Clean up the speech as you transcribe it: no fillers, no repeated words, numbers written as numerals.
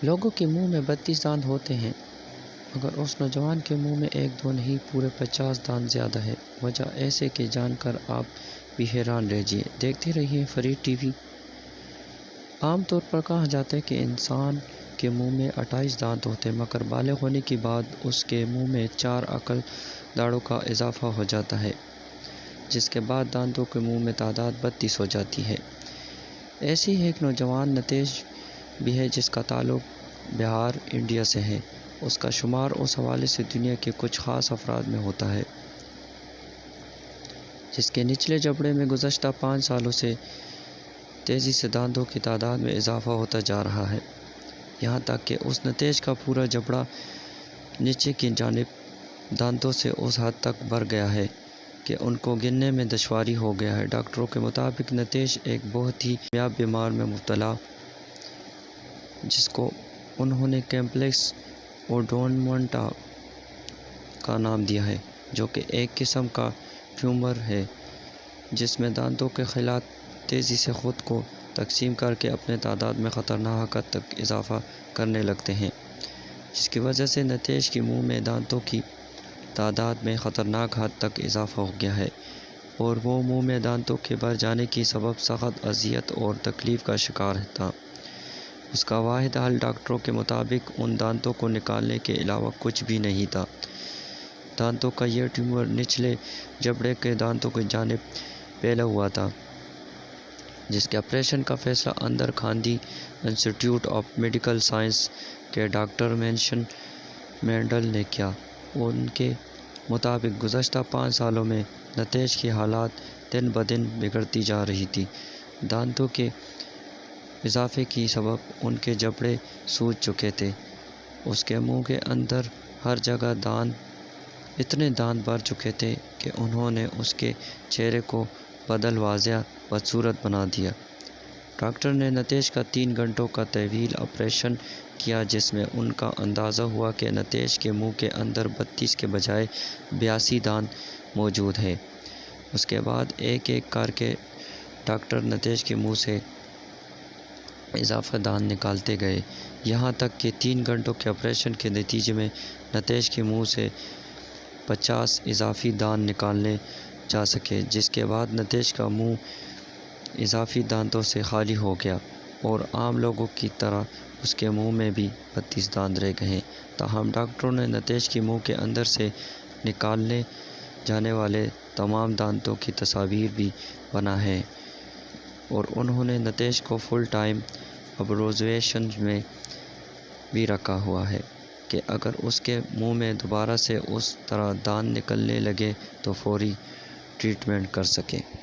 لوگوں کے منہ میں 32 دانت ہوتے ہیں، مگر اس نوجوان کے منہ میں ایک دو نہیں پورے 50 دانت زیادہ ہے۔ وجہ ایسے کہ جان کر آپ بھی حیران رہ جائیں۔ دیکھتے رہیے فرید ٹی وی۔ عام طور پر کہا جاتا ہے کہ انسان کے منہ میں 28 دانت ہوتے ہیں، مگر بالغ ہونے کے بعد اس کے منہ میں 4 عقل دانتوں کا اضافہ ہو جاتا ہے، جس کے بعد دانتوں کے منہ میں تعداد 32 ہو جاتی ہے۔ ایسی ہی ایک نوجوان نتیش بھی ہے جس کا تعلق بہار، انڈیا سے ہے۔ اس کا شمار اس حوالے سے دنیا کے کچھ خاص افراد میں ہوتا ہے، جس کے نچلے جبڑے میں گزشتہ 5 سالوں سے تیزی سے دانتوں کی تعداد میں اضافہ ہوتا جا رہا ہے، یہاں تک کہ اس نتیش کا پورا جبڑا نیچے کی جانب دانتوں سے اس حد تک بھر گیا ہے کہ ان کو گننے میں دشواری ہو گیا ہے۔ ڈاکٹروں کے مطابق نتیش ایک بہت ہی کامیاب بیماری میں مبتلا، جس کو انہوں نے کمپلیکس اوڈونٹوما کا نام دیا ہے، جو کہ ایک قسم کا ٹیومر ہے جس میں دانتوں کے خلاط تیزی سے خود کو تقسیم کر کے اپنے تعداد میں خطرناک حد تک اضافہ کرنے لگتے ہیں، جس کی وجہ سے نتیش کے منہ میں دانتوں کی تعداد میں خطرناک حد تک اضافہ ہو گیا ہے، اور وہ منہ میں دانتوں کے بھر جانے کی سبب سخت اذیت اور تکلیف کا شکار تھا۔ اس کا واحد حل ڈاکٹروں کے مطابق ان دانتوں کو نکالنے کے علاوہ کچھ بھی نہیں تھا۔ دانتوں کا یہ ٹیومر نچلے جبڑے کے دانتوں کی جانب پھیلا ہوا تھا، جس کے آپریشن کا فیصلہ اندرا گاندھی انسٹی ٹیوٹ آف میڈیکل سائنس کے ڈاکٹر منشن منڈل نے کیا۔ ان کے مطابق گزشتہ 5 سالوں میں نتیش کی حالت دن بدن بگڑتی جا رہی تھی۔ دانتوں کے اضافے کے سبب ان کے جبڑے سوج چکے تھے۔ اس کے منہ کے اندر ہر جگہ اتنے دانت بھر چکے تھے کہ انہوں نے اس کے چہرے کو بدل واضح بدصورت بنا دیا۔ ڈاکٹر نے نتیش کا 3 گھنٹوں کا طویل آپریشن کیا، جس میں ان کا اندازہ ہوا کہ نتیش کے منہ کے اندر 32 کے بجائے 82 دانت موجود ہیں۔ اس کے بعد ایک ایک کر کے ڈاکٹر نتیش کے منہ سے اضافی دانت نکالتے گئے، یہاں تک کہ 3 گھنٹوں کے آپریشن کے نتیجے میں نتیش کے منہ سے 50 اضافی دانت نکالے جا سکے، جس کے بعد نتیش کا منہ اضافی دانتوں سے خالی ہو گیا اور عام لوگوں کی طرح اس کے منہ میں بھی 32 دانت رہ گئے۔ تاہم ڈاکٹروں نے نتیش کے منہ کے اندر سے نکالے جانے والے تمام دانتوں کی تصاویر بھی بنا ہے، اور انہوں نے نتیش کو فل ٹائم آبزرویشن میں بھی رکھا ہوا ہے کہ اگر اس کے منہ میں دوبارہ سے اس طرح دانت نکلنے لگے تو فوری ٹریٹمنٹ کر سکیں۔